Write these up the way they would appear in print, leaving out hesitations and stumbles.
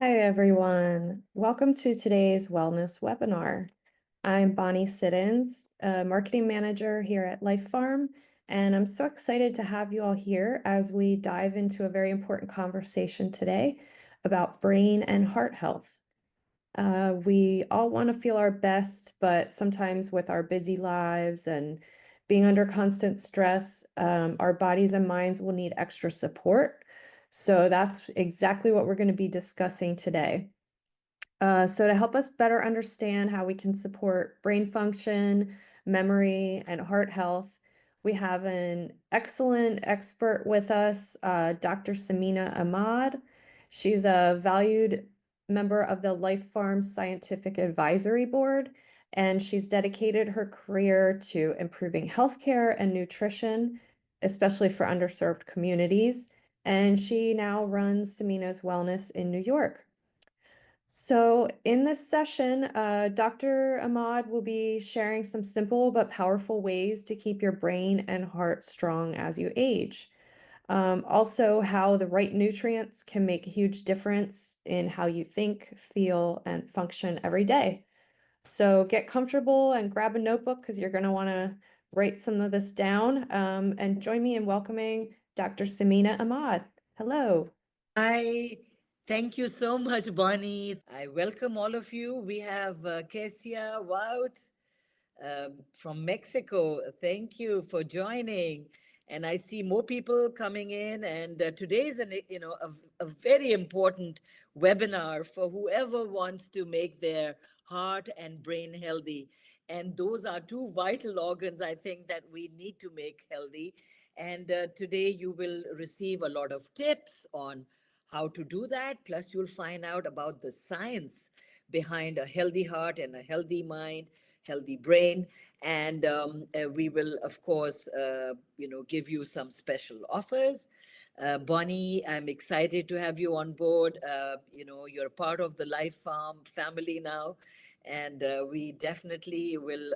Hi, everyone. Welcome to today's wellness webinar. I'm Bonnie Siddons, a marketing manager here at Life Farm, and I'm so excited to have you all here as we dive into a very important conversation today about brain and heart health. We all want to feel our best, but sometimes with our busy lives and being under constant stress, our bodies and minds will need extra support. So that's exactly what we're going to be discussing today. So to help us better understand how we can support brain function, memory, and heart health, we have an excellent expert with us, Dr. Samina Ahmad. She's a valued member of the Life Farm Scientific Advisory Board, and she's dedicated her career to improving healthcare and nutrition, especially for underserved communities. And she now runs Samina's Wellness in New York. So in this session, Dr. Ahmad will be sharing some simple but powerful ways to keep your brain and heart strong as you age. Also, how the right nutrients can make a huge difference in how you think, feel, and function every day. So get comfortable and grab a notebook because you're going to want to write some of this down. And join me in welcoming Dr. Samina Ahmad. Hello. Hi, thank you so much, Bonnie. I welcome all of you. We have Kesia Wout from Mexico. Thank you for joining. And I see more people coming in. And today is a very important webinar for whoever wants to make their heart and brain healthy. And those are two vital organs, I think, that we need to make healthy. And today you will receive a lot of tips on how to do that. Plus, you'll find out about the science behind a healthy heart and a healthy mind, healthy brain. And we will, of course, give you some special offers. Bonnie, I'm excited to have you on board. You're part of the Life Farm family now, and we definitely will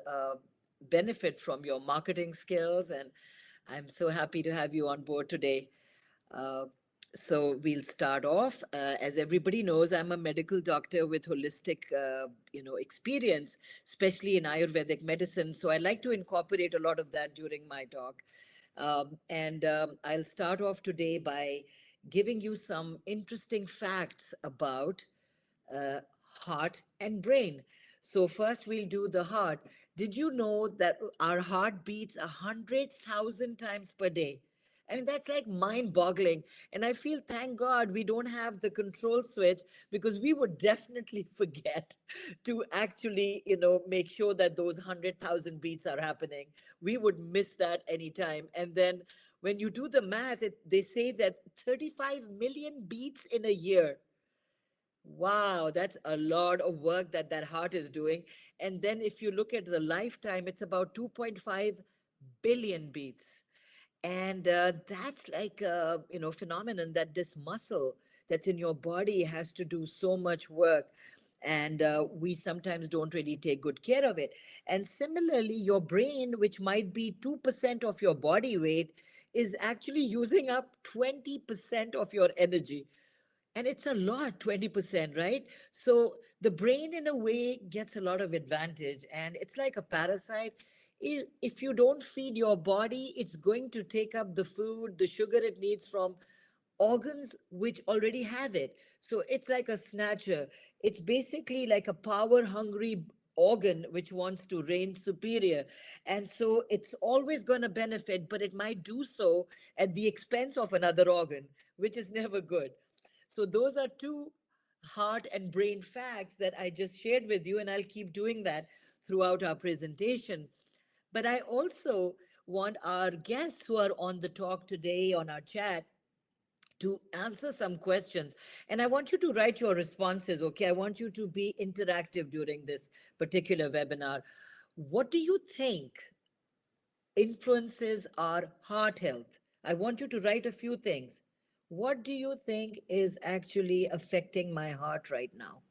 benefit from your marketing skills. And I'm so happy to have you on board today. Uh, so we'll start off. As everybody knows, I'm a medical doctor with holistic, experience, especially in Ayurvedic medicine. So I like to incorporate a lot of that during my talk. And I'll start off today by giving you some interesting facts about uh, heart and brain. So first we'll do the heart. Did you know that our heart beats 100,000 times per day? I mean, that's like mind boggling. And I feel, thank God, we don't have the control switch because we would definitely forget to actually, make sure that those 100,000 beats are happening. We would miss that anytime. And then when you do the math, they say that 35 million beats in a year. Wow, that's a lot of work that that heart is doing. And then if you look at the lifetime, it's about 2.5 billion beats. And that's like a phenomenon that this muscle that's in your body has to do so much work. And we sometimes don't really take good care of it. And similarly, your brain, which might be 2% of your body weight, is actually using up 20% of your energy. And it's a lot, 20%, right? So the brain, in a way, gets a lot of advantage. And it's like a parasite. If you don't feed your body, it's going to take up the food, the sugar it needs from organs which already have it. So it's like a snatcher. It's basically like a power hungry organ which wants to reign superior. And so it's always going to benefit, but it might do so at the expense of another organ, which is never good. So those are two heart and brain facts that I just shared with you, and I'll keep doing that throughout our presentation. But I also want our guests who are on the talk today on our chat to answer some questions. And I want you to write your responses, okay? I want you to be interactive during this particular webinar. What do you think influences our heart health? I want you to write a few things. What do you think is actually affecting my heart right now,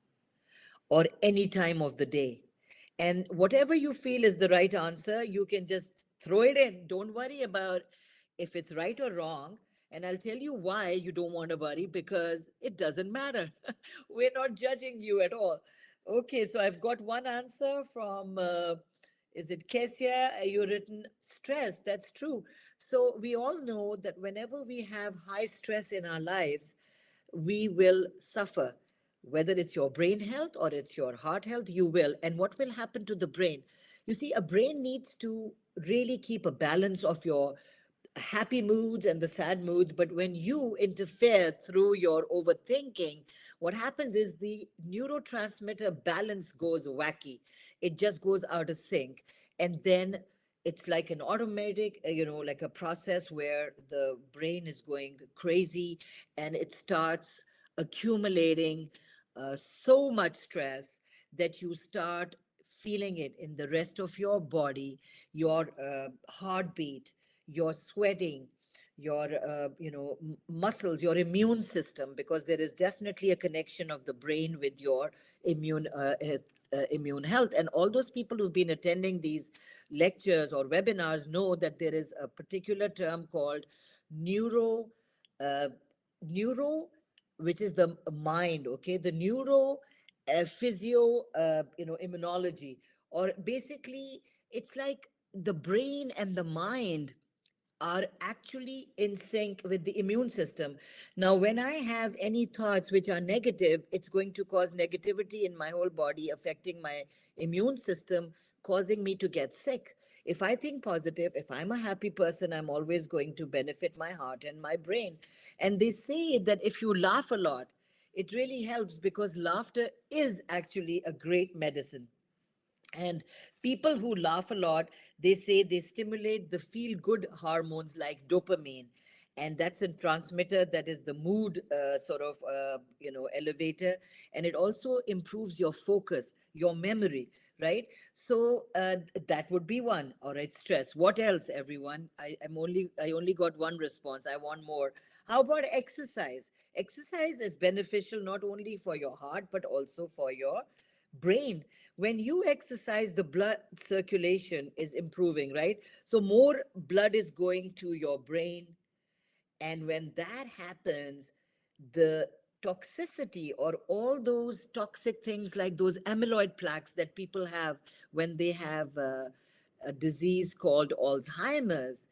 or any time of the day? And whatever you feel is the right answer, you can just throw it in. Don't worry about if it's right or wrong. And I'll tell you why you don't want to worry, because it doesn't matter. We're not judging you at all. Okay, so I've got one answer from, is it Kesia? You written stress. That's true. So we all know that whenever we have high stress in our lives, we will suffer. Whether it's your brain health or it's your heart health, you will. And what will happen to the brain? You see, a brain needs to really keep a balance of your happy moods and the sad moods. But when you interfere through your overthinking, what happens is the neurotransmitter balance goes wacky. It just goes out of sync. And then it's like an automatic, like a process where the brain is going crazy, and it starts accumulating so much stress that you start feeling it in the rest of your body, your heartbeat, your sweating, your muscles, your immune system, because there is definitely a connection of the brain with your immune health. And all those people who've been attending these lectures or webinars know that there is a particular term called neuro uh, neuro, which is the mind. Okay, the neuro physio immunology, or basically it's like the brain and the mind are actually in sync with the immune system. Now, when I have any thoughts which are negative, it's going to cause negativity in my whole body, affecting my immune system, causing me to get sick. If I think positive, if I'm a happy person, I'm always going to benefit my heart and my brain. And they say that if you laugh a lot, it really helps, because laughter is actually a great medicine. And people who laugh a lot, they say they stimulate the feel good hormones like dopamine. And that's a transmitter that is the mood elevator. And it also improves your focus, your memory, right? So that would be one. All right, stress. What else, everyone? I only got one response. I want more. How about exercise? Exercise is beneficial not only for your heart, but also for your brain. When you exercise, the blood circulation is improving, right? So more blood is going to your brain, and when that happens, the toxicity, or all those toxic things like those amyloid plaques that people have when they have a disease called Alzheimer's,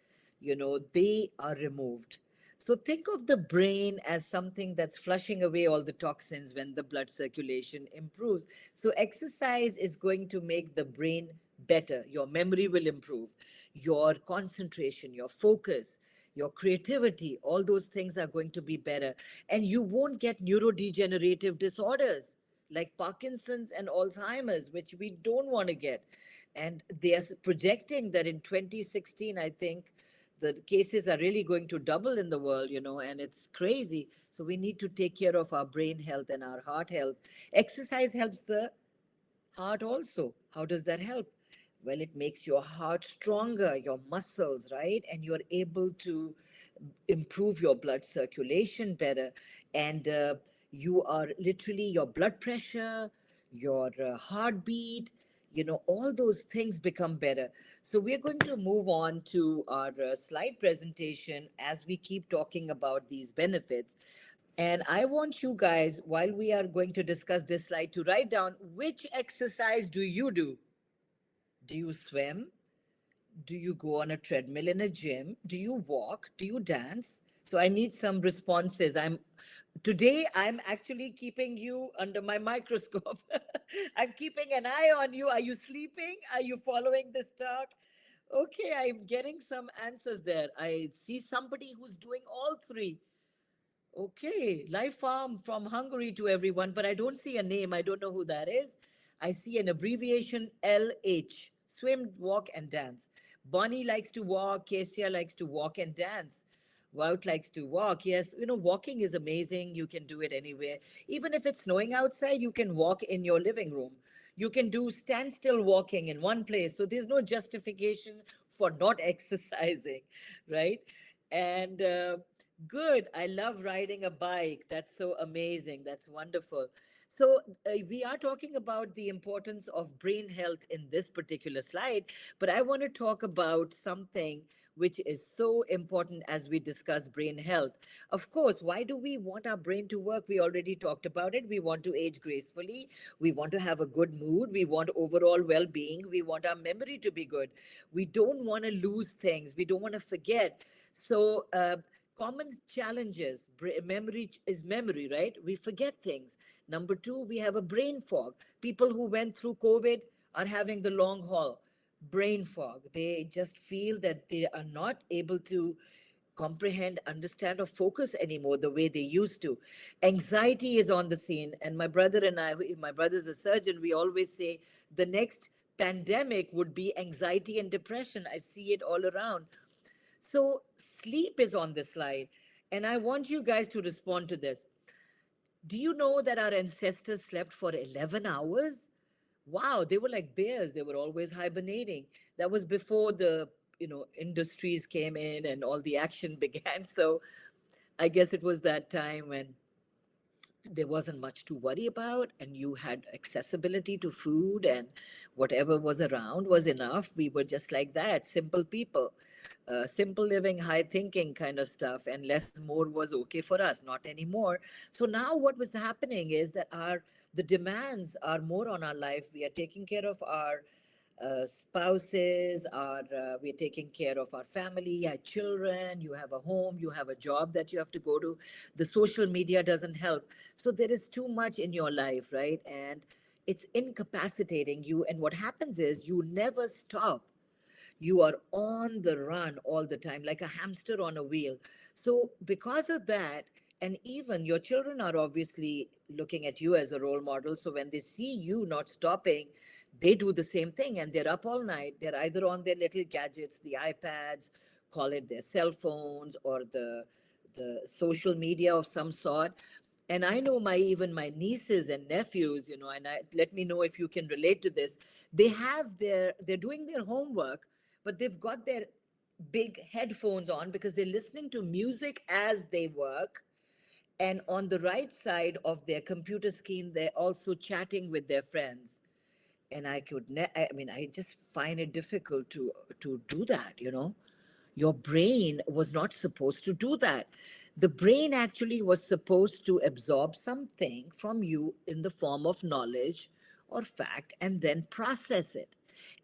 they are removed. So think of the brain as something that's flushing away all the toxins when the blood circulation improves. So exercise is going to make the brain better. Your memory will improve, your concentration, your focus, your creativity, all those things are going to be better. And you won't get neurodegenerative disorders like Parkinson's and Alzheimer's, which we don't want to get. And they are projecting that in 2016, I think, the cases are really going to double in the world, and it's crazy. So we need to take care of our brain health and our heart health. Exercise helps the heart also. How does that help? Well, it makes your heart stronger, your muscles, right? And you're able to improve your blood circulation better. And you are literally, your blood pressure, your heartbeat, all those things become better. So we're going to move on to our slide presentation as we keep talking about these benefits. And I want you guys, while we are going to discuss this slide, to write down, which exercise do you do? Do you swim? Do you go on a treadmill in a gym? Do you walk? Do you dance? So I need some responses. I'm actually keeping you under my microscope. I'm keeping an eye on you. Are you sleeping? Are you following this talk? Okay, I'm getting some answers there. I see somebody who's doing all three. Okay, Life Farm from Hungary to everyone, but I don't see a name. I don't know who that is. I see an abbreviation LH, swim, walk, and dance. Bonnie likes to walk. Kesia likes to walk and dance. Wout likes to walk. Yes, walking is amazing. You can do it anywhere. Even if it's snowing outside, you can walk in your living room. You can do standstill walking in one place. So there's no justification for not exercising, right? And good. I love riding a bike. That's so amazing. That's wonderful. So, we are talking about the importance of brain health in this particular slide, but I want to talk about something which is so important as we discuss brain health. Of course, why do we want our brain to work? We already talked about it. We want to age gracefully. We want to have a good mood. We want overall well being. We want our memory to be good. We don't want to lose things. We don't want to forget. So, common challenges memory is memory, right? We forget things. Number two, we have a brain fog. People who went through COVID are having the long haul brain fog. They just feel that they are not able to comprehend, understand, or focus anymore the way they used to. Anxiety is on the scene. And my brother and I, my brother's a surgeon, we always say the next pandemic would be anxiety and depression. I see it all around. So, sleep is on the slide. And I want you guys to respond to this. Do you know that our ancestors slept for 11 hours? Wow, they were like bears. They were always hibernating. That was before the, industries came in and all the action began. So I guess it was that time when there wasn't much to worry about and you had accessibility to food and whatever was around was enough. We were just like that, simple people, simple living, high thinking kind of stuff, and less more was okay for us, not anymore. So now what was happening is that our the demands are more on our life. We are taking care of our spouses, we're taking care of our family, our children. You have a home, you have a job that you have to go to. The social media doesn't help. So there is too much in your life, right? And it's incapacitating you. And what happens is you never stop. You are on the run all the time, like a hamster on a wheel. So, because of that, and even your children are obviously looking at you as a role model. So, when they see you not stopping, they do the same thing and they're up all night. They're either on their little gadgets, the iPads, call it their cell phones, or the social media of some sort. And I know my even my nieces and nephews, let me know if you can relate to this. They're doing their homework, but they've got their big headphones on because they're listening to music as they work. And on the right side of their computer screen, they're also chatting with their friends. And I mean, I just find it difficult to do that, your brain was not supposed to do that. The brain actually was supposed to absorb something from you in the form of knowledge or fact and then process it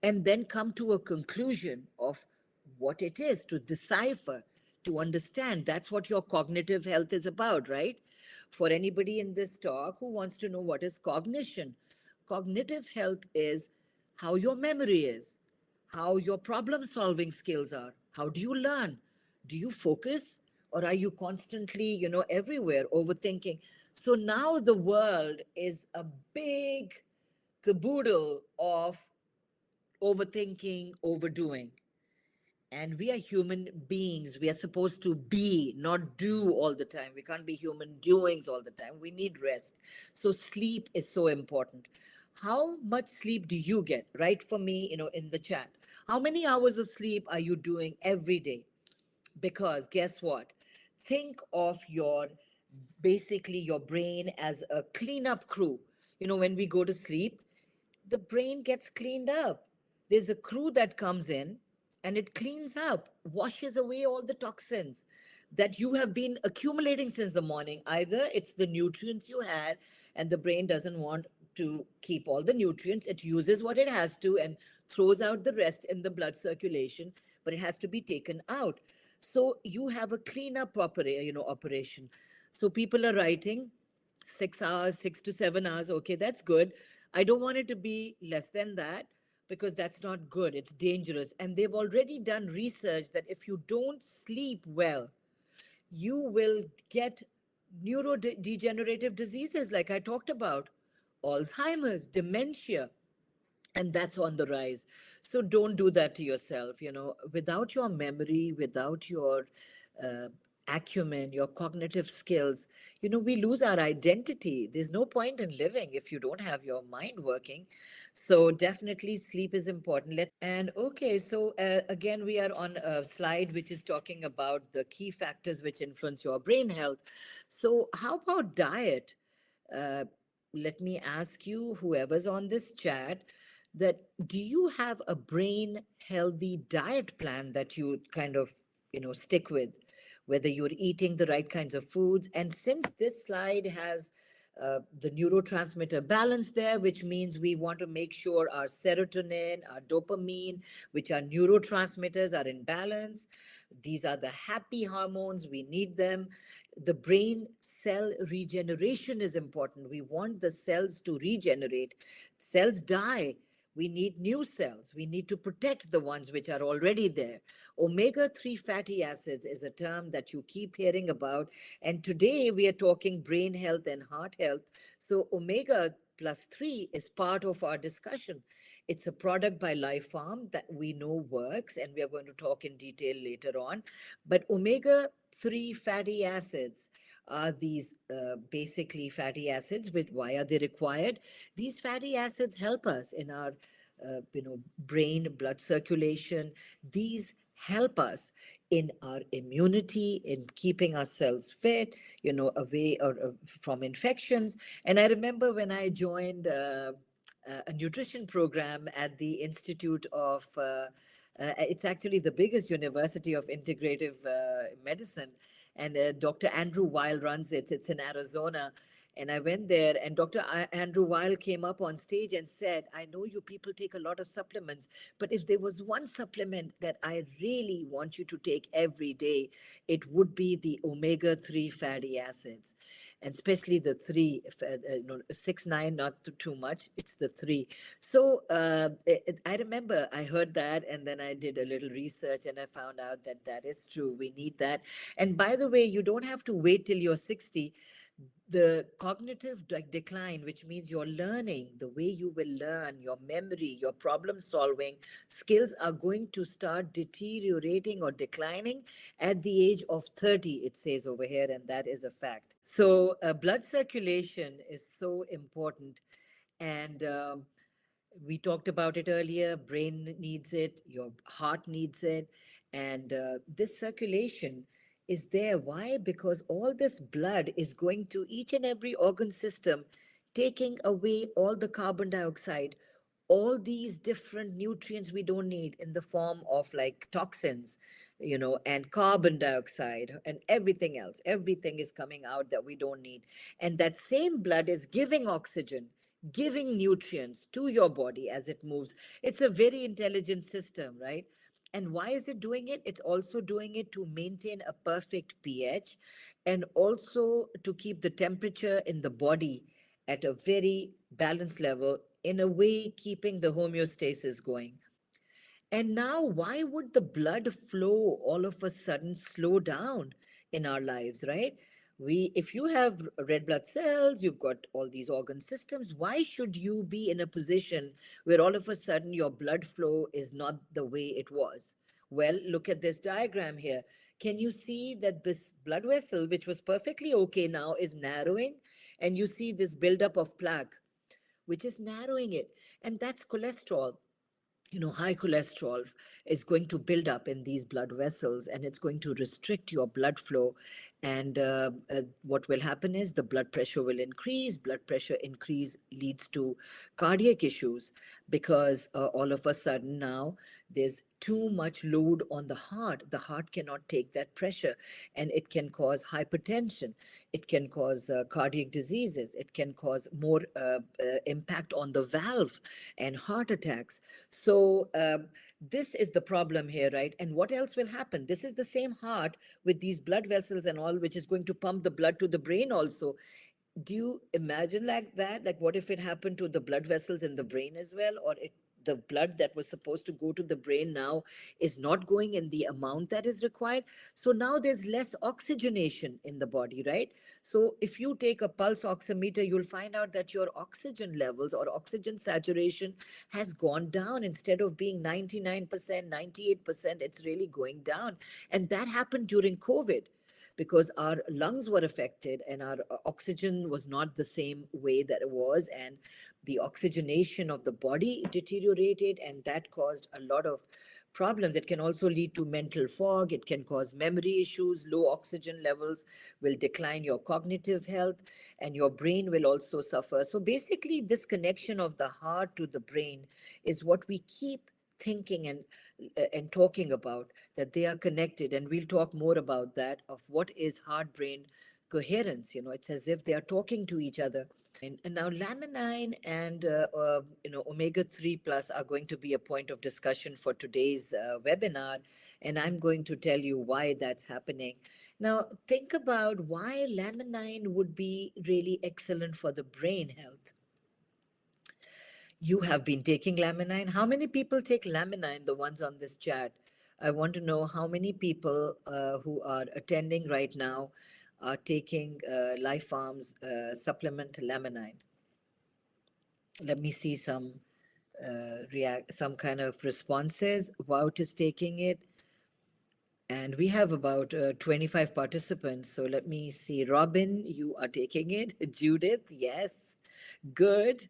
and then come to a conclusion of what it is, to decipher, to understand. That's what your cognitive health is about, right? For anybody in this talk who wants to know what is cognition, cognitive health is how your memory is, how your problem solving skills are. How do you learn? Do you focus, or are you constantly, everywhere overthinking? So now the world is a big caboodle of overthinking, overdoing. And we are human beings. We are supposed to be, not do all the time. We can't be human doings all the time. We need rest. So sleep is so important. How much sleep do you get? Write for me, in the chat. How many hours of sleep are you doing every day? Because guess what? Think of your basically your brain as a cleanup crew. When we go to sleep, the brain gets cleaned up. There's a crew that comes in and it cleans up, washes away all the toxins that you have been accumulating since the morning. Either it's the nutrients you had, and the brain doesn't want to keep all the nutrients, it uses what it has to and throws out the rest in the blood circulation, but it has to be taken out. So you have a cleanup operation. So people are writing 6 hours, 6 to 7 hours. Okay, that's good. I don't want it to be less than that because that's not good. It's dangerous. And they've already done research that if you don't sleep well, you will get neurodegenerative diseases like I talked about, Alzheimer's, dementia, and that's on the rise. So don't do that to yourself. Without your memory, without your uh, acumen, your cognitive skills, we lose our identity. There's no point in living if you don't have your mind working. So definitely sleep is important. And okay, so again, we are on a slide which is talking about the key factors which influence your brain health. So how about diet? uh, Let me ask you, whoever's on this chat, that do you have a brain healthy diet plan that you kind of, stick with, whether you're eating the right kinds of foods? And since this slide has the neurotransmitter balance there, which means we want to make sure our serotonin, our dopamine, which are neurotransmitters, are in balance. These are the happy hormones, we need them. The brain cell regeneration is important. We want the cells to regenerate. Cells die. We need new cells. We need to protect the ones which are already there. Omega 3 fatty acids is a term that you keep hearing about. And today we are talking brain health and heart health. So, omega plus 3 is part of our discussion. It's a product by Life Farm that we know works, and we are going to talk in detail later on. But omega 3 fatty acids are these basically fatty acids. With why are they required? These fatty acids help us in our brain blood circulation. These help us in our immunity, in keeping ourselves fit, away from infections. And I remember when I joined a nutrition program at the Institute of it's actually the biggest university of integrative medicine, and Dr. Andrew Weil runs it. It's in Arizona. And I went there, and Dr. Andrew Weil came up on stage and said, I know you people take a lot of supplements, but if there was one supplement that I really want you to take every day, it would be the omega 3 fatty acids. And especially the three, 6, 9, not too much. It's the three. So I remember I heard that, and then I did a little research, and I found out that that is true. We need that. And by the way, you don't have to wait till you're 60. The cognitive decline, which means your learning, the way you will learn, your memory, your problem solving skills are going to start deteriorating or declining at the age of 30, it says over here, and that is a fact. So, blood circulation is so important. And we talked about it earlier. Brain needs it, your heart needs it, and this circulation is there. Why? Because all this blood is going to each and every organ system, taking away all the carbon dioxide, all these different nutrients we don't need in the form of like toxins, and carbon dioxide and everything else. Everything is coming out that we don't need. And that same blood is giving oxygen, giving nutrients to your body as it moves. It's a very intelligent system, right? And why is it doing it? It's also doing it to maintain a perfect pH, and also to keep the temperature in the body at a very balanced level, in a way, keeping the homeostasis going. And now, why would the blood flow all of a sudden slow down in our lives, right? If you have red blood cells, you've got all these organ systems, why should you be in a position where all of a sudden your blood flow is not the way it was? Well, look at this diagram here. Can you see that this blood vessel, which was perfectly okay now, is narrowing? And you see this buildup of plaque, which is narrowing it. And that's cholesterol. High cholesterol is going to build up in these blood vessels, and it's going to restrict your blood flow. And what will happen is the blood pressure will increase. Blood pressure increase leads to cardiac issues, because all of a sudden now there's too much load on the heart. The heart cannot take that pressure, and it can cause hypertension. It can cause cardiac diseases. It can cause more impact on the valve and heart attacks. So, this is the problem here, right? And what else will happen? This is the same heart with these blood vessels and all, which is going to pump the blood to the brain also. Do you imagine like that? Like, what if it happened to the blood vessels in the brain as well? Or the blood that was supposed to go to the brain now is not going in the amount that is required. So now there's less oxygenation in the body, right? So if you take a pulse oximeter, you'll find out that your oxygen levels or oxygen saturation has gone down. Instead of being 99%, 98%, it's really going down. And that happened during COVID, because our lungs were affected and our oxygen was not the same way that it was, and the oxygenation of the body deteriorated, and that caused a lot of problems. It can also lead to mental fog. It can cause memory issues. Low oxygen levels will decline your cognitive health, and your brain will also suffer. So basically, this connection of the heart to the brain is what we keep thinking and talking about, that they are connected. And we'll talk more about that, of what is heart brain coherence. It's as if they are talking to each other. And now laminine and omega 3 plus are going to be a point of discussion for today's webinar, and I'm going to tell you why that's happening. Now think about why laminine would be really excellent for the brain health. You have been taking laminine. How many people take laminine, the ones on this chat? I want to know how many people who are attending right now are taking Life Farm's supplement laminine. Let me see some kind of responses. Wout is taking it, and we have about 25 participants. So let me see. Robin, you are taking it. Judith, yes, good.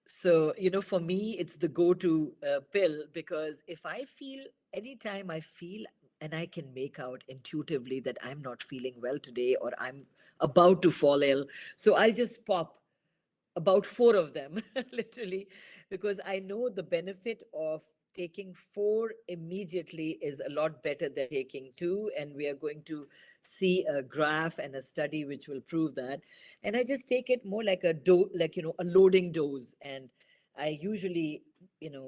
So, for me, it's the go-to pill, because if I feel, anytime I feel, and I can make out intuitively that I'm not feeling well today, or I'm about to fall ill, so I'll just pop about four of them, literally, because I know the benefit of taking four immediately is a lot better than taking two. And we are going to see a graph and a study which will prove that. And I just take it more like a loading dose. And I usually,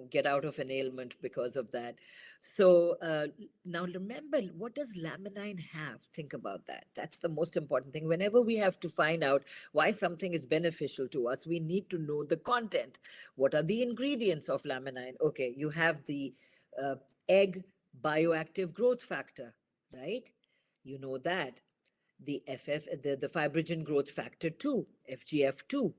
get out of an ailment because of that. So now remember, what does laminine have? Think about that. That's the most important thing. Whenever we have to find out why something is beneficial to us, we need to know the content. What are the ingredients of laminine? Okay, you have the uh, egg bioactive growth factor, right? You know that. The fibrogen growth factor 2, FGF2.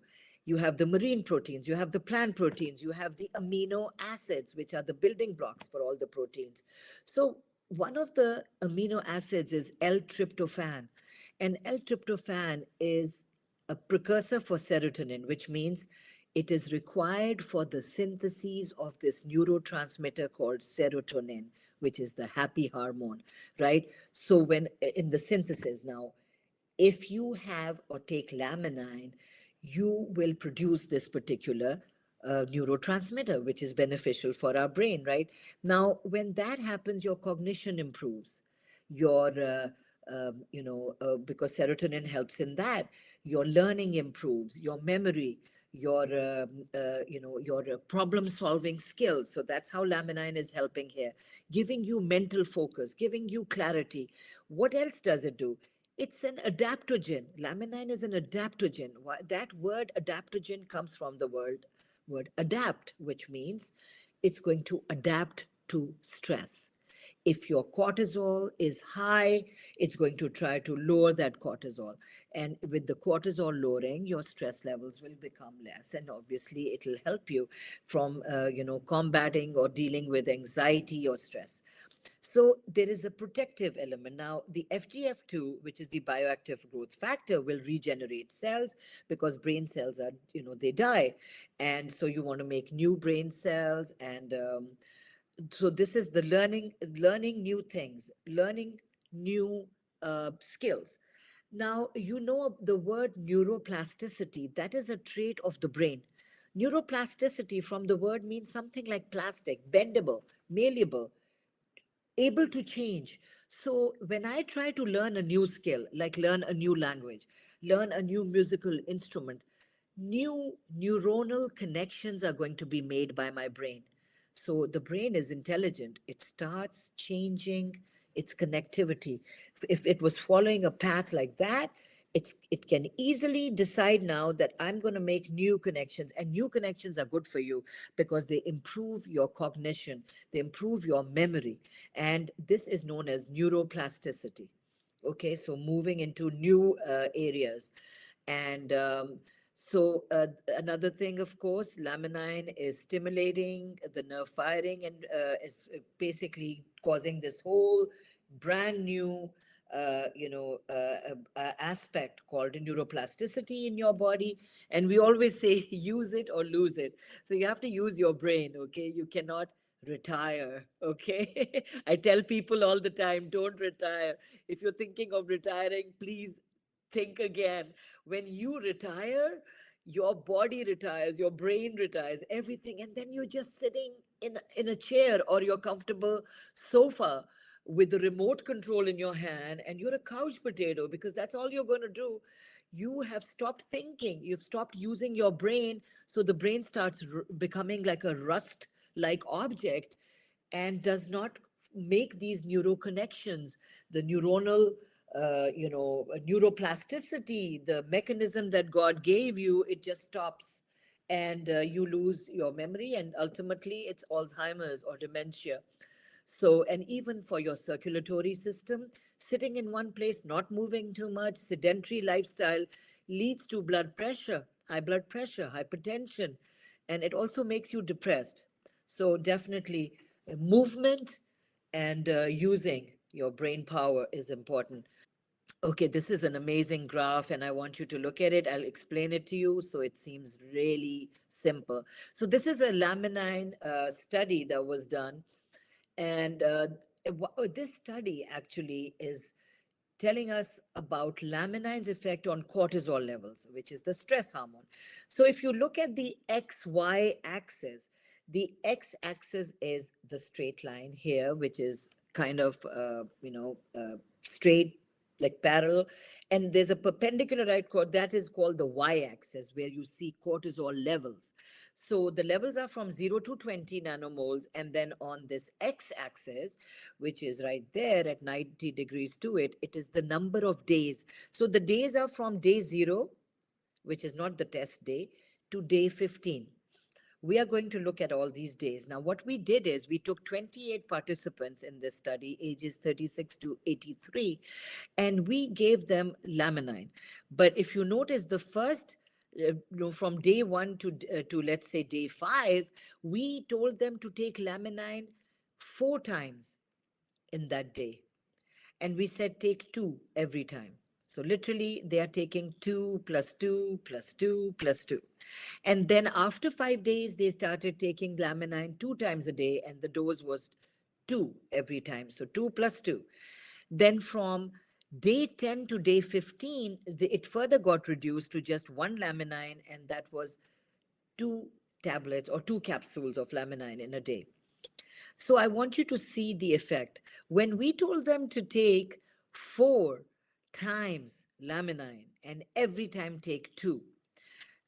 You have the marine proteins, you have the plant proteins, you have the amino acids, which are the building blocks for all the proteins. So one of the amino acids is L-tryptophan, and L-tryptophan is a precursor for serotonin, which means it is required for the synthesis of this neurotransmitter called serotonin, which is the happy hormone, right? So when in the synthesis now, if you have or take laminine, you will produce this particular neurotransmitter, which is beneficial for our brain, right? Now, when that happens, your cognition improves. Because serotonin helps in that, your learning improves, your memory, your problem solving skills. So that's how laminine is helping here, giving you mental focus, giving you clarity. What else does it do? It's an adaptogen. Laminine is an adaptogen. That word adaptogen comes from the word adapt, which means it's going to adapt to stress. If your cortisol is high, it's going to try to lower that cortisol. And with the cortisol lowering, your stress levels will become less. And obviously, it'll help you from, combating or dealing with anxiety or stress. So there is a protective element. Now, the FGF2, which is the bioactive growth factor, will regenerate cells, because brain cells are, they die. And so you want to make new brain cells. And so this is the learning new things, learning new skills. Now, the word neuroplasticity, that is a trait of the brain. Neuroplasticity from the word means something like plastic, bendable, malleable, able to change. So when I try to learn a new skill, like learn a new language, learn a new musical instrument, new neuronal connections are going to be made by my brain. So the brain is intelligent. It starts changing its connectivity. If it was following a path like that, it can easily decide now that I'm going to make new connections, and new connections are good for you because they improve your cognition, they improve your memory, and this is known as neuroplasticity. Okay, so moving into new areas. And another thing, of course, laminine is stimulating the nerve firing, and is basically causing this whole brand new aspect called neuroplasticity in your body. And we always say use it or lose it. So you have to use your brain, okay? You cannot retire. Okay. I tell people all the time, don't retire. If you're thinking of retiring, please think again. When you retire, your body retires, your brain retires, everything. And then you're just sitting in a chair or your comfortable sofa with the remote control in your hand, and you're a couch potato because that's all you're going to do. You have stopped thinking, you've stopped using your brain. So the brain starts becoming like a rust like object and does not make these neuroconnections, the neuronal, neuroplasticity, the mechanism that God gave you, it just stops. And you lose your memory, and ultimately it's Alzheimer's or dementia. So, and even for your circulatory system, sitting in one place, not moving too much, sedentary lifestyle leads to blood pressure, hypertension, and it also makes you depressed. So, definitely, movement and using your brain power is important. Okay, this is an amazing graph, and I want you to look at it. I'll explain it to you so it seems really simple. So, this is a laminine study that was done, and this study actually is telling us about laminine's effect on cortisol levels, which is the stress hormone. So if you look at the XY axis, the X axis is the straight line here, which is kind of, straight, like parallel. And there's a perpendicular right chord that is called the Y axis, where you see cortisol levels. So the levels are from 0 to 20 nanomoles. And then on this X axis, which is right there at 90 degrees to it, it is the number of days. So the days are from day 0, which is not the test day, to day 15. We are going to look at all these days. Now, what we did is we took 28 participants in this study, ages 36 to 83, and we gave them laminine. But if you notice, the first from day 1 to let's say day 5, we told them to take laminine 4 times in that day, and we said take 2 every time. So literally they are taking 2 plus 2 plus 2 plus 2. And then after 5 days, they started taking laminine 2 times a day, and the dose was 2 every time. So 2 plus 2. Then from day 10 to day 15, it further got reduced to just one laminine, and that was 2 tablets or 2 capsules of laminine in a day. So I want you to see the effect. When we told them to take 4 times laminine and every time take 2,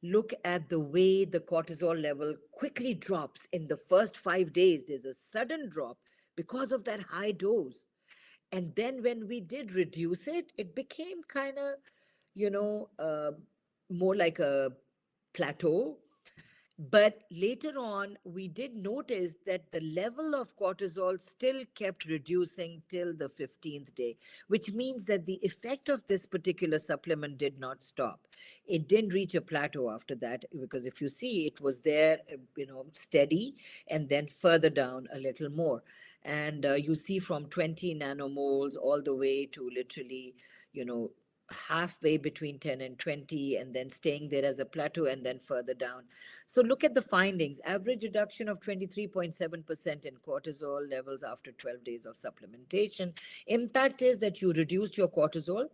look at the way the cortisol level quickly drops in the first 5 days. There's a sudden drop because of that high dose. And then when we did reduce it, it became kind of, you know, uh, more like a plateau. But later on, we did notice that the level of cortisol still kept reducing till the 15th day, which means that the effect of this particular supplement did not stop. It didn't reach a plateau after that, because if you see, it was there, steady, and then further down a little more. And you see from 20 nanomoles all the way to literally, you know, halfway between 10 and 20, and then staying there as a plateau and then further down. So look at the findings. Average reduction of 23.7% in cortisol levels after 12 days of supplementation. Impact is that you reduced your cortisol,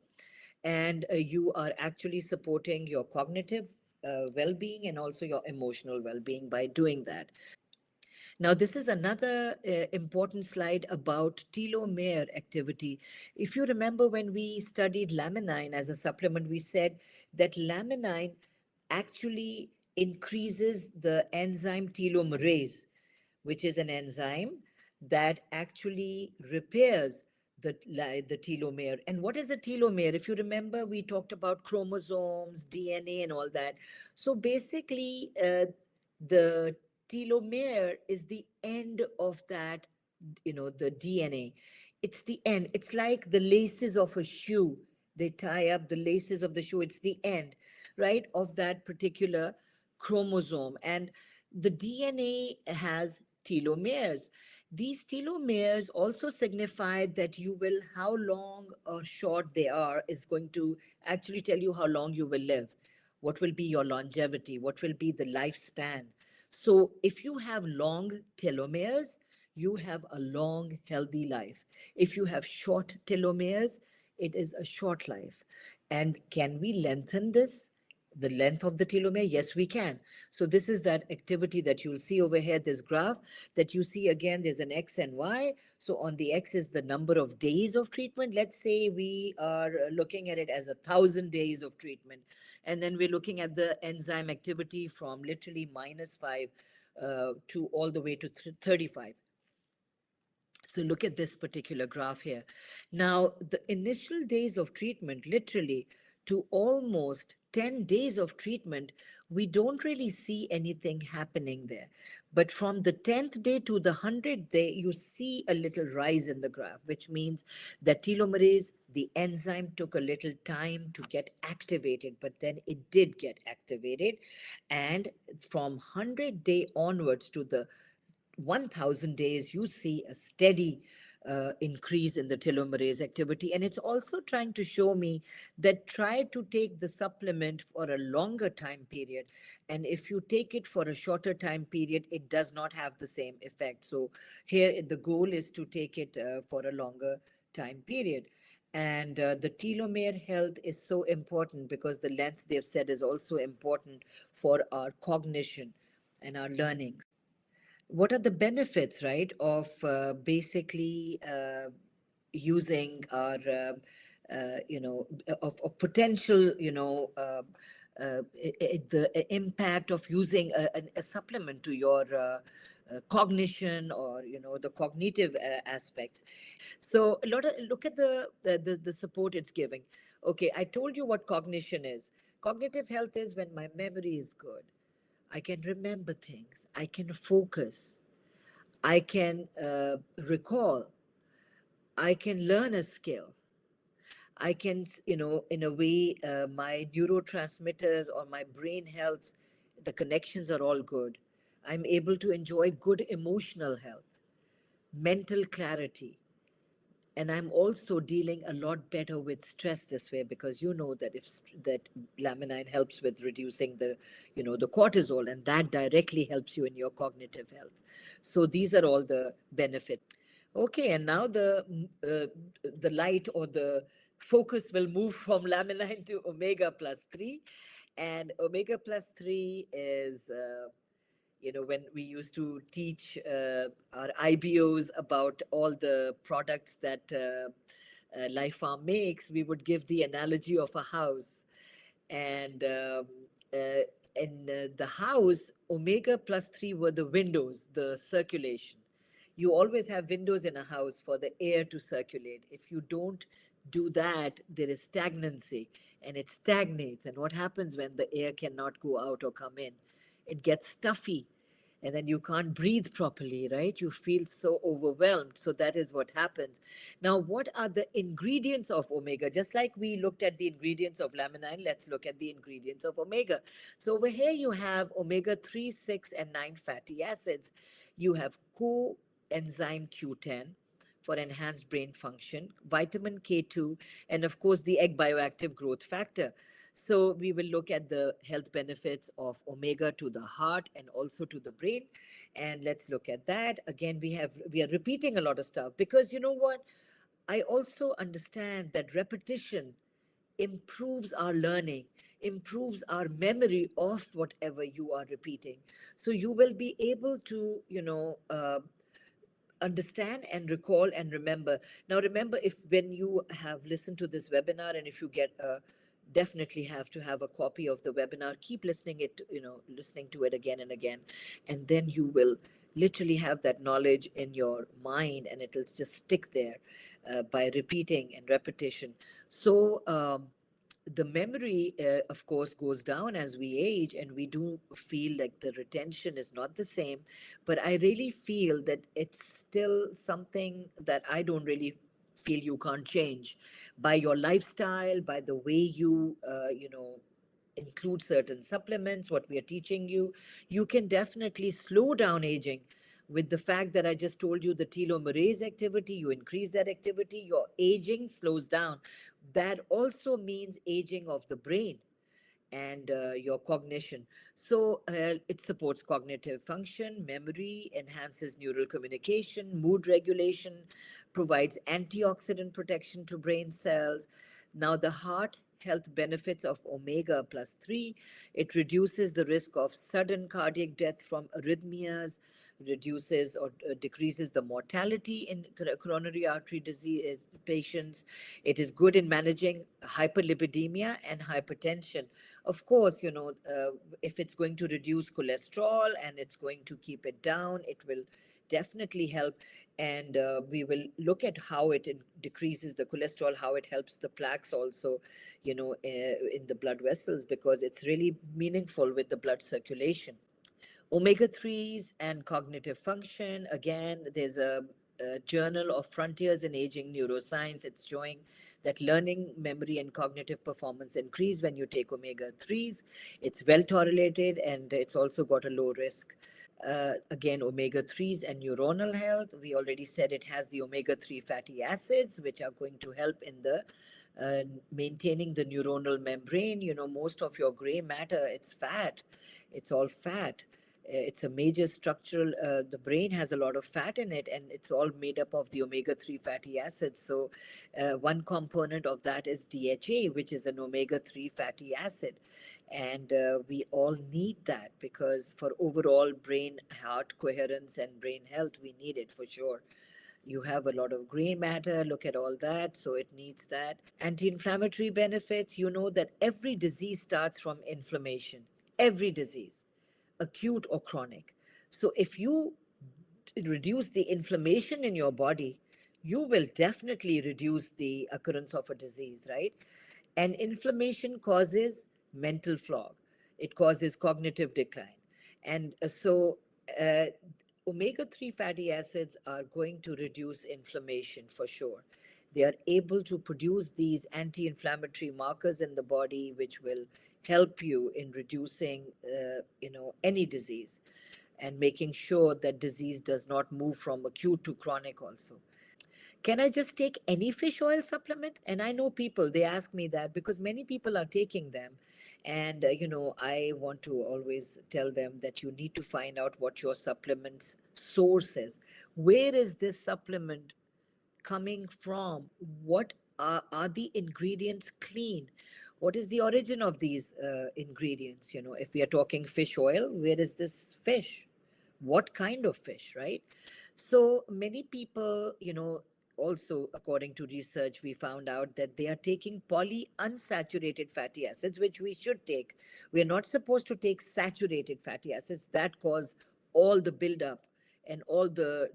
and you are actually supporting your cognitive well-being and also your emotional well-being by doing that. Now, this is another important slide about telomere activity. If you remember, when we studied laminine as a supplement, we said that laminine actually increases the enzyme telomerase, which is an enzyme that actually repairs the telomere. And what is a telomere? If you remember, we talked about chromosomes, DNA, and all that. So basically, the telomere is the end of that, the DNA. It's the end. It's like the laces of a shoe. They tie up the laces of the shoe. It's the end, right, of that particular chromosome. And the DNA has telomeres. These telomeres also signify that you will, how long or short they are, is going to actually tell you how long you will live. What will be your longevity? What will be the lifespan? So if you have long telomeres, you have a long, healthy life. If you have short telomeres, it is a short life. And can we lengthen this? The length of the telomere? Yes, we can. So this is that activity that you'll see over here, this graph that you see again, there's an X and Y. So on the X is the number of days of treatment. Let's say we are looking at it as 1,000 days of treatment. And then we're looking at the enzyme activity from literally -5 to all the way to 35. So look at this particular graph here. Now, the initial days of treatment, literally to almost 10 days of treatment, we don't really see anything happening there. But from the 10th day to the 100th day, you see a little rise in the graph, which means that telomerase, the enzyme, took a little time to get activated, but then it did get activated. And from 100 day onwards to the 1,000 days, you see a steady increase in the telomerase activity. And it's also trying to show me that try to take the supplement for a longer time period. And if you take it for a shorter time period, it does not have the same effect. So here, the goal is to take it for a longer time period. And the telomere health is so important because the length, they've said, is also important for our cognition and our learning. What are the benefits, right, of basically using our, of potential, the impact of using a supplement to your cognition, or, the cognitive aspects. So a lot of, look at the support it's giving. Okay, I told you what cognition is. Cognitive health is when my memory is good. I can remember things. I can focus. I can recall, I can learn a skill. I can, in a way, my neurotransmitters or my brain health, the connections are all good. I'm able to enjoy good emotional health, mental clarity. And I'm also dealing a lot better with stress this way, because you know that if that laminine helps with reducing the cortisol, and that directly helps you in your cognitive health. So these are all the benefits. Okay, and now the light, or the focus, will move from laminine to omega plus 3. And omega plus 3 is when we used to teach our IBOs about all the products that Life Farm makes, we would give the analogy of a house. And uh, in the house, omega plus 3 were the windows, the circulation. You always have windows in a house for the air to circulate. If you don't do that, there is stagnancy, and it stagnates. And what happens when the air cannot go out or come in? It gets stuffy, and then you can't breathe properly, right? You feel so overwhelmed. So that is what happens. Now, what are the ingredients of omega? Just like we looked at the ingredients of laminine, let's look at the ingredients of omega. So over here you have omega 3, 6, and 9 fatty acids. You have coenzyme Q10 for enhanced brain function, vitamin K2, and of course the egg bioactive growth factor. So we will look at the health benefits of omega to the heart and also to the brain. And let's look at that. Again, we are repeating a lot of stuff, because you know what? I also understand that repetition improves our learning, improves our memory of whatever you are repeating. So you will be able to, understand and recall and remember. Now, remember, if when you have listened to this webinar, and if you get a definitely have to have a copy of the webinar, keep listening listening to it again and again, and then you will literally have that knowledge in your mind, and it'll just stick there by repeating and repetition. So the memory, of course, goes down as we age, and we do feel like the retention is not the same. But I really feel that it's still something that I don't really feel you can't change by your lifestyle, by the way you, include certain supplements, what we are teaching you. You can definitely slow down aging with the fact that I just told you the telomerase activity, you increase that activity, your aging slows down. That also means aging of the brain. and your cognition. So it supports cognitive function, memory, enhances neural communication, mood regulation, provides antioxidant protection to brain cells. Now, the heart health benefits of omega plus 3, it reduces the risk of sudden cardiac death from arrhythmias, reduces or decreases the mortality in coronary artery disease patients. It is good in managing hyperlipidemia and hypertension. Of course, if it's going to reduce cholesterol and it's going to keep it down, it will definitely help. And we will look at how it decreases the cholesterol, how it helps the plaques also, in the blood vessels, because it's really meaningful with the blood circulation. Omega 3s and cognitive function. Again, there's a journal of Frontiers in Aging Neuroscience. It's showing that learning, memory, and cognitive performance increase when you take omega 3s. It's well tolerated and it's also got a low risk. Again, omega 3s and neuronal health. We already said it has the omega 3 fatty acids, which are going to help in the maintaining the neuronal membrane. Most of your gray matter, it's fat, it's all fat. It's a major structural, the brain has a lot of fat in it, and it's all made up of the omega 3 fatty acids. So, one component of that is DHA, which is an omega 3 fatty acid. And we all need that because for overall brain heart coherence and brain health, we need it for sure. You have a lot of gray matter, look at all that, so it needs that. Anti inflammatory benefits, you know that every disease starts from inflammation, every disease, acute or chronic. So if you reduce the inflammation in your body, you will definitely reduce the occurrence of a disease, right? And inflammation causes mental fog, it causes cognitive decline. And uh, omega 3 fatty acids are going to reduce inflammation for sure. They are able to produce these anti inflammatory markers in the body, which will help you in reducing any disease and making sure that disease does not move from acute to chronic also. Can I just take any fish oil supplement? And I know people, they ask me that because many people are taking them. And, I want to always tell them that you need to find out what your supplement's source is. Where is this supplement coming from? What are the ingredients clean? What is the origin of these ingredients? If we are talking fish oil, where is this fish? What kind of fish, right? So many people, also according to research, we found out that they are taking polyunsaturated fatty acids, which we should take. We are not supposed to take saturated fatty acids that cause all the buildup and all the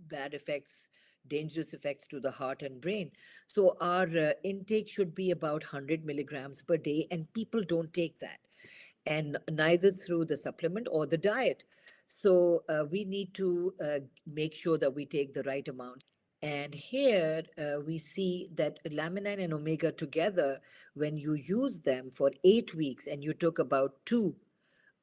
bad effects, dangerous effects to the heart and brain. So our intake should be about 100 milligrams per day, and people don't take that, and neither through the supplement or the diet. So we need to make sure that we take the right amount. And here we see that laminine and omega together, when you use them for 8 weeks and you took about two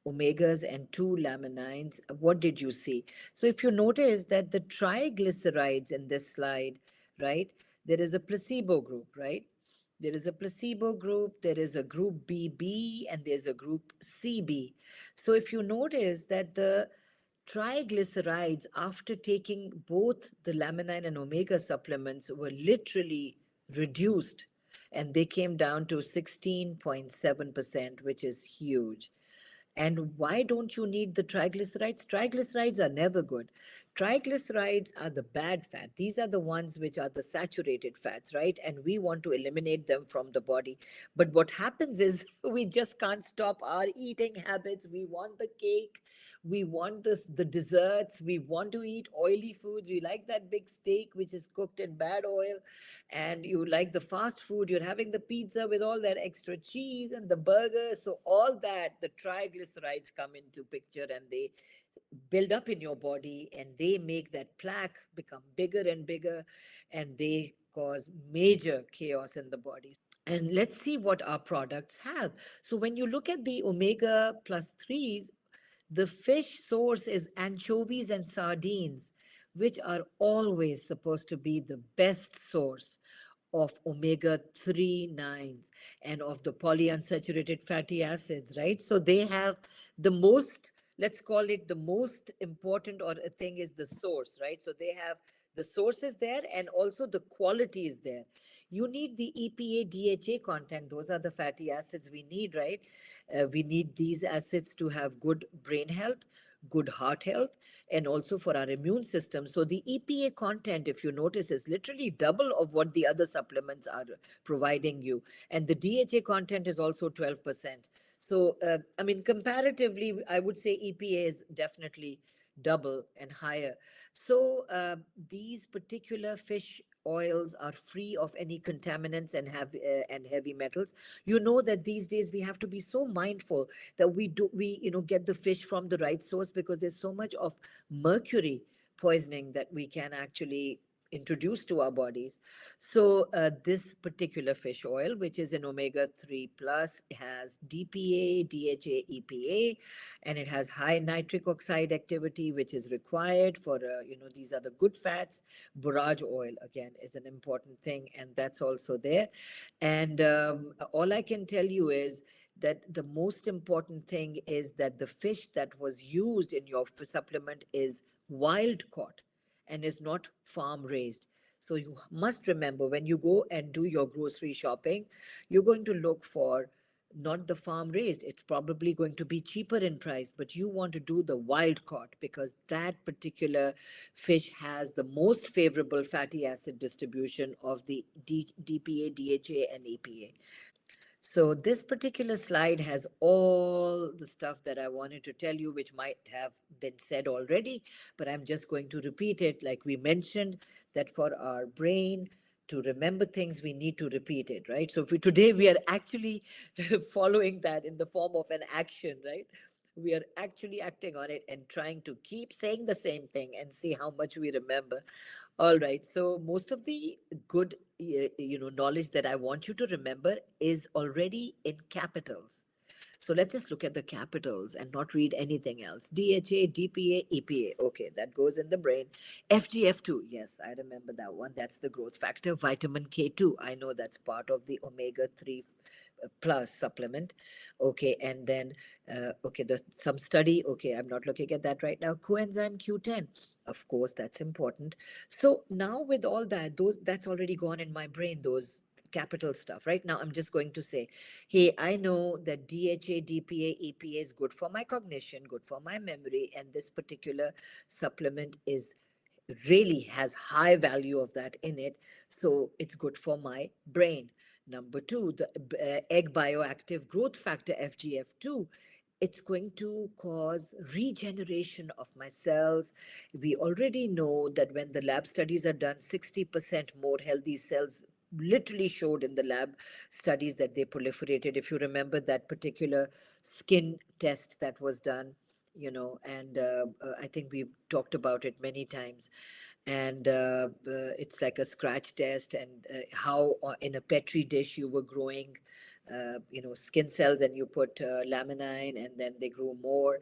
omegas and two laminines, what did you see? So if you notice that the triglycerides in this slide, right, there is a placebo group, right? There is a placebo group, there is a group BB, and there's a group CB. So if you notice that the triglycerides after taking both the laminine and omega supplements were literally reduced, and they came down to 16.7%, which is huge. And why don't you need the triglycerides? Triglycerides are never good. Triglycerides are the bad fat. These are the ones which are the saturated fats, right? And we want to eliminate them from the body. But what happens is we just can't stop our eating habits. We want the cake, we want the desserts, we want to eat oily foods. We like that big steak which is cooked in bad oil, and you like the fast food, you're having the pizza with all that extra cheese and the burger. So all that, the triglycerides come into picture, and they build up in your body, and they make that plaque become bigger and bigger, and they cause major chaos in the body. And let's see what our products have. So when you look at the omega plus 3s, the fish source is anchovies and sardines, which are always supposed to be the best source of omega 3 nines and of the polyunsaturated fatty acids, right? So they have the most, let's call it the most important or a thing is the source, right? So they have the source is there and also the quality is there. You need the EPA, DHA content. Those are the fatty acids we need, right? We need these acids to have good brain health, good heart health, and also for our immune system. So the EPA content, if you notice, is literally double of what the other supplements are providing you. And the DHA content is also 12%. So, I mean, comparatively, I would say EPA is definitely double and higher. So, these particular fish oils are free of any contaminants and heavy metals. You know that these days we have to be so mindful that we get the fish from the right source, because there's so much of mercury poisoning that we can actually introduce to our bodies. So this particular fish oil, which is an omega 3 plus, has DPA, DHA, EPA, and it has high nitric oxide activity, which is required for these are the good fats. Borage oil again is an important thing, and that's also there. And all I can tell you is that the most important thing is that the fish that was used in your supplement is wild caught and is not farm raised. So you must remember, when you go and do your grocery shopping, you're going to look for not the farm raised. It's probably going to be cheaper in price, but you want to do the wild caught, because that particular fish has the most favorable fatty acid distribution of the DPA, DHA, and EPA. So this particular slide has all the stuff that I wanted to tell you, which might have been said already, but I'm just going to repeat it. Like we mentioned, that for our brain to remember things, we need to repeat it, right? So today we are actually following that in the form of an action, right? We are actually acting on it and trying to keep saying the same thing and see how much we remember. All right. So most of the good, knowledge that I want you to remember is already in capitals. So let's just look at the capitals and not read anything else. DHA, DPA, EPA. Okay, that goes in the brain. FGF2. Yes, I remember that one. That's the growth factor. Vitamin K2. I know that's part of the omega 3 plus supplement. Okay, and then okay, the some study. Okay, I'm not looking at that right now. Coenzyme Q10. Of course, that's important. So now with all that, those that's already gone in my brain, those capital stuff. Right now, I'm just going to say, hey, I know that DHA, DPA, EPA is good for my cognition, good for my memory, and this particular supplement is really has high value of that in it, so it's good for my brain. Number two, the egg bioactive growth factor, FGF2, it's going to cause regeneration of my cells. We already know that when the lab studies are done, 60% more healthy cells literally showed in the lab studies that they proliferated. If you remember that particular skin test that was done, and I think we've talked about it many times. And it's like a scratch test, and how in a petri dish you were growing skin cells, and you put laminine and then they grew more.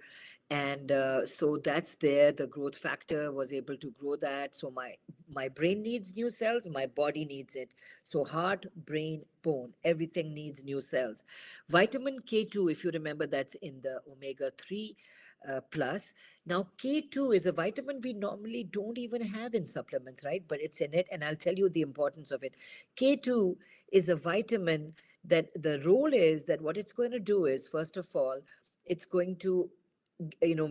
And so that's there, the growth factor was able to grow that. So my brain needs new cells, my body needs it. So heart, brain, bone, everything needs new cells. Vitamin K2, if you remember, that's in the omega 3 plus. Now, K2 is a vitamin we normally don't even have in supplements, right? But it's in it, and I'll tell you the importance of it. K2 is a vitamin that the role is that what it's going to do is, first of all, it's going to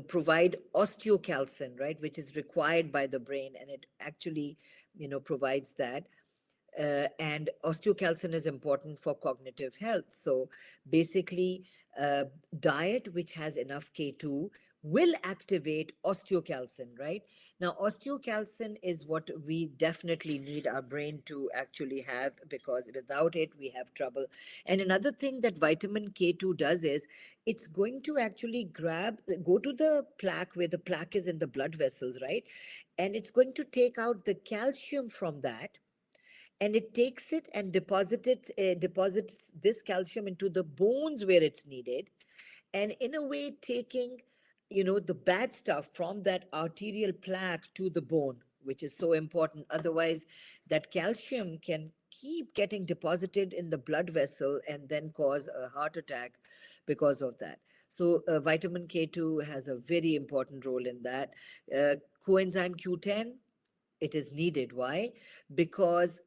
provide osteocalcin, right, which is required by the brain, and it actually provides that. And osteocalcin is important for cognitive health. So basically, diet which has enough K2 will activate osteocalcin, right? Now, osteocalcin is what we definitely need our brain to actually have, because without it, we have trouble. And another thing that vitamin K2 does is it's going to actually go to the plaque, where the plaque is in the blood vessels, right? And it's going to take out the calcium from that, and it takes it and deposits this calcium into the bones where it's needed, and in a way taking the bad stuff from that arterial plaque to the bone, which is so important. Otherwise, that calcium can keep getting deposited in the blood vessel and then cause a heart attack because of that. So, vitamin K2 has a very important role in that. Coenzyme Q10, it is needed. Why? Because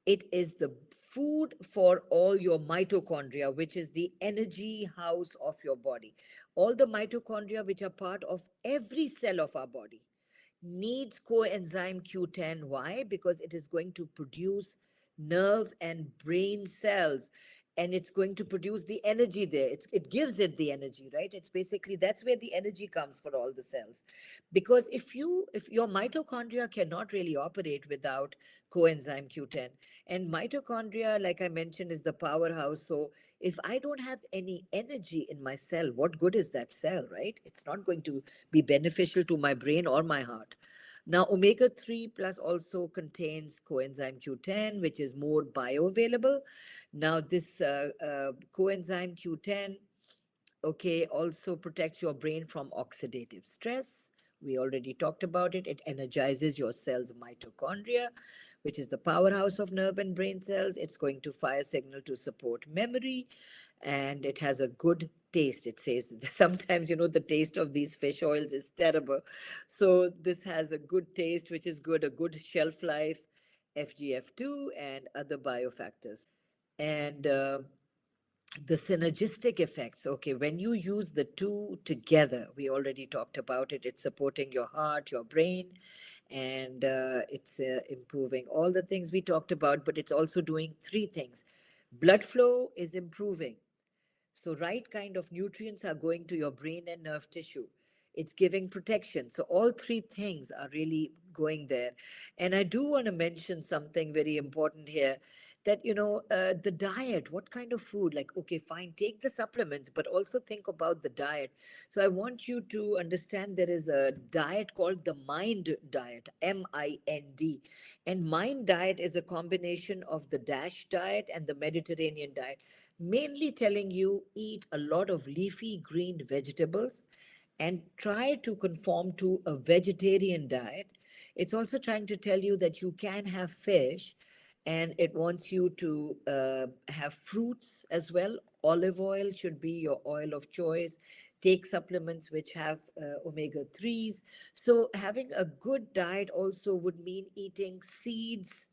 it is the food for all your mitochondria, which is the energy house of your body. All the mitochondria, which are part of every cell of our body, needs coenzyme Q10. Why? Because it is going to produce nerve and brain cells, and it's going to produce the energy there. It gives it the energy, right? It's basically that's where the energy comes for all the cells. Because if your mitochondria cannot really operate without coenzyme Q10, and mitochondria, like I mentioned, is the powerhouse. So if I don't have any energy in my cell, what good is that cell, right? It's not going to be beneficial to my brain or my heart. Now, omega 3 plus also contains coenzyme Q10, which is more bioavailable. Now, this coenzyme Q10, okay, also protects your brain from oxidative stress. We already talked about it. It energizes your cell's mitochondria, which is the powerhouse of nerve and brain cells. It's going to fire signal to support memory, and it has a good taste. It says sometimes, the taste of these fish oils is terrible. So this has a good taste, which is good, a good shelf life, FGF2, and other biofactors. And the synergistic effects, okay, when you use the two together, we already talked about it, it's supporting your heart, your brain, and it's improving all the things we talked about, but it's also doing three things. Blood flow is improving, so, right kind of nutrients are going to your brain and nerve tissue. It's giving protection. So, all three things are really going there. And I do want to mention something very important here that, the diet, what kind of food? Like, okay, fine, take the supplements, but also think about the diet. So, I want you to understand there is a diet called the MIND diet, MIND. And MIND diet is a combination of the DASH diet and the Mediterranean diet, mainly telling you eat a lot of leafy green vegetables and try to conform to a vegetarian diet. It's also trying to tell you that you can have fish, and it wants you to have fruits as well. Olive oil should be your oil of choice. Take supplements which have omega 3s. So, having a good diet also would mean eating seeds,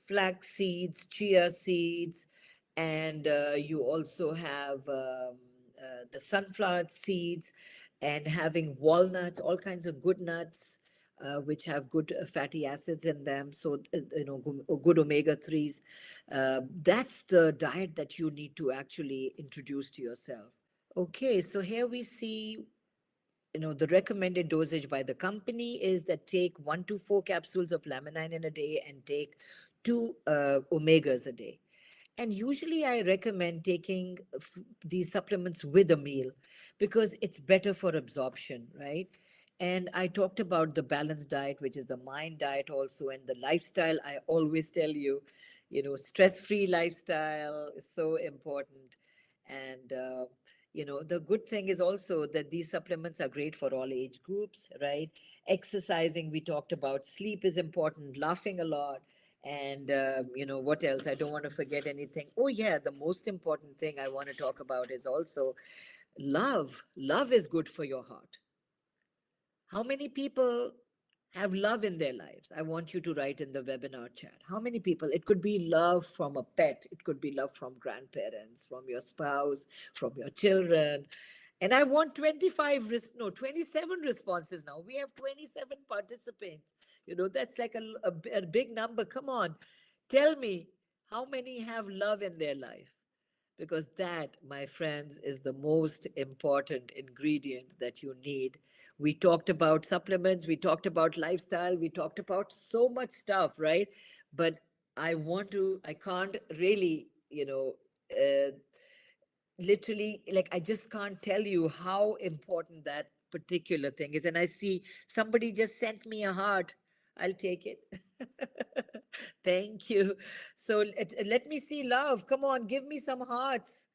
flax seeds, chia seeds, and you also have the sunflower seeds, and having walnuts, all kinds of good nuts. Which have good fatty acids in them, so good omega 3s. That's the diet that you need to actually introduce to yourself. Okay, so here we see, the recommended dosage by the company is that take 1 to 4 capsules of laminine in a day and take two omegas a day. And usually I recommend taking these supplements with a meal because it's better for absorption, right? And I talked about the balanced diet, which is the mind diet also, and the lifestyle. I always tell you, stress-free lifestyle is so important. And the good thing is also that these supplements are great for all age groups, right? Exercising, we talked about. Sleep is important. Laughing a lot. And what else? I don't want to forget anything. Oh yeah, the most important thing I want to talk about is also love. Love is good for your heart. How many people have love in their lives? I want you to write in the webinar chat. How many people? It could be love from a pet, it could be love from grandparents, from your spouse, from your children. And I want 27 responses now. We have 27 participants. That's like a big number. Come on. Tell me how many have love in their life, because that, my friends, is the most important ingredient that you need. We talked about supplements, we talked about lifestyle, we talked about so much stuff, right? But I can't really, literally, like, I just can't tell you how important that particular thing is. And I see somebody just sent me a heart. I'll take it. Thank you. So let me see love. Come on, give me some hearts.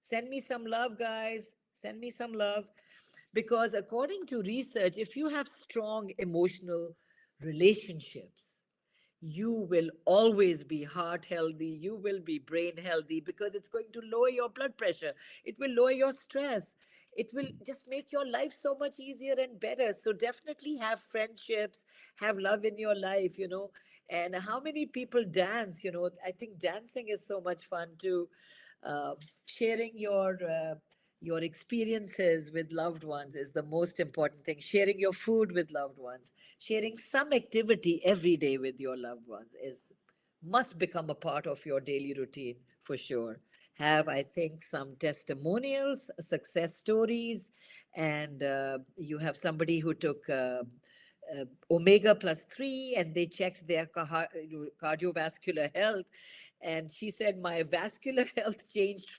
Send me some love, guys. Send me some love. Because according to research, if you have strong emotional relationships, you will always be heart healthy, you will be brain healthy, because it's going to lower your blood pressure, it will lower your stress, it will just make your life so much easier and better. So definitely have friendships, have love in your life, you know. And how many people dance, you know? I think dancing is so much fun too. uh, Sharing your experiences with loved ones is the most important thing. Sharing your food with loved ones, sharing some activity every day with your loved ones is must become a part of your daily routine for sure. Have, I think, some testimonials, success stories, and you have somebody who took omega plus 3 and they checked their cardiovascular health, and she said my vascular health changed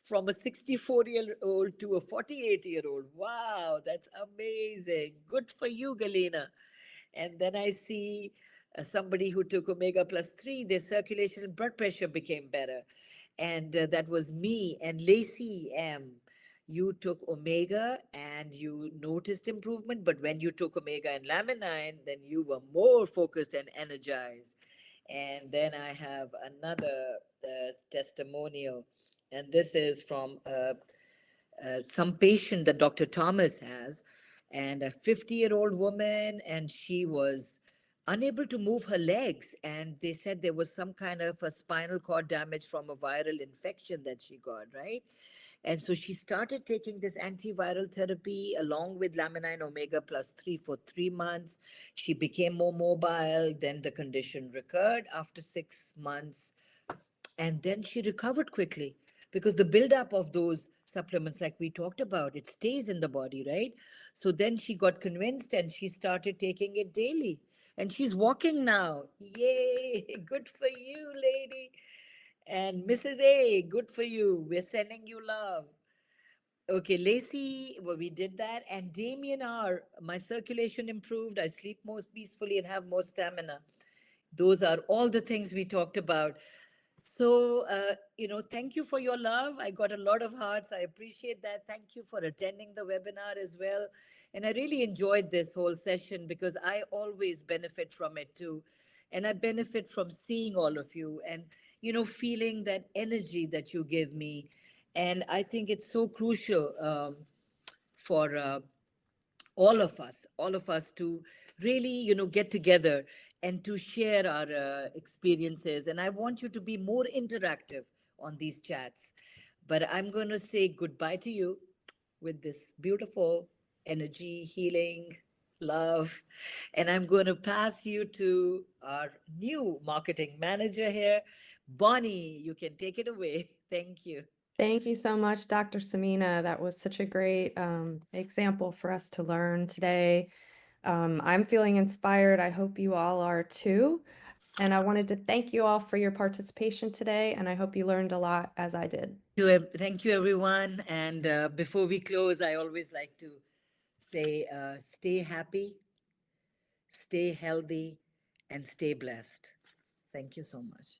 from a 64-year-old to a 48-year-old. Wow, that's amazing. Good for you, Galena. And then I see somebody who took omega plus 3, their circulation and blood pressure became better. And that was me. And Lacey M, you took omega and you noticed improvement, but when you took omega and laminine, then you were more focused and energized. And then I have another testimonial, and this is from some patient that Dr. Thomas has, and a 50-year-old woman, and she was unable to move her legs. And they said there was some kind of a spinal cord damage from a viral infection that she got, right? And so she started taking this antiviral therapy along with laminine omega plus 3 for 3 months. She became more mobile. Then the condition recurred after 6 months, and then she recovered quickly, because the buildup of those supplements, like we talked about, it stays in the body, right? So then she got convinced and she started taking it daily, and she's walking now. Yay! Good for you, lady. And Mrs. A, good for you, we're sending you love. Okay, Lacey, well, we did that. And Damien R, my circulation improved, I sleep more peacefully and have more stamina. Those are all the things we talked about. So, thank you for your love. I got a lot of hearts. I appreciate that. Thank you for attending the webinar as well. And I really enjoyed this whole session because I always benefit from it too. And I benefit from seeing all of you and, feeling that energy that you give me. And I think it's so crucial for all of us to really, get together and to share our experiences. And I want you to be more interactive on these chats. But I'm going to say goodbye to you with this beautiful energy, healing, love. And I'm going to pass you to our new marketing manager here, Bonnie. You can take it away. Thank you. Thank you so much, Dr. Samina. That was such a great example for us to learn today. I'm feeling inspired. I hope you all are too. And I wanted to thank you all for your participation today, and I hope you learned a lot as I did. Thank you, everyone. And before we close, I always like to say stay happy, stay healthy, and stay blessed. Thank you so much.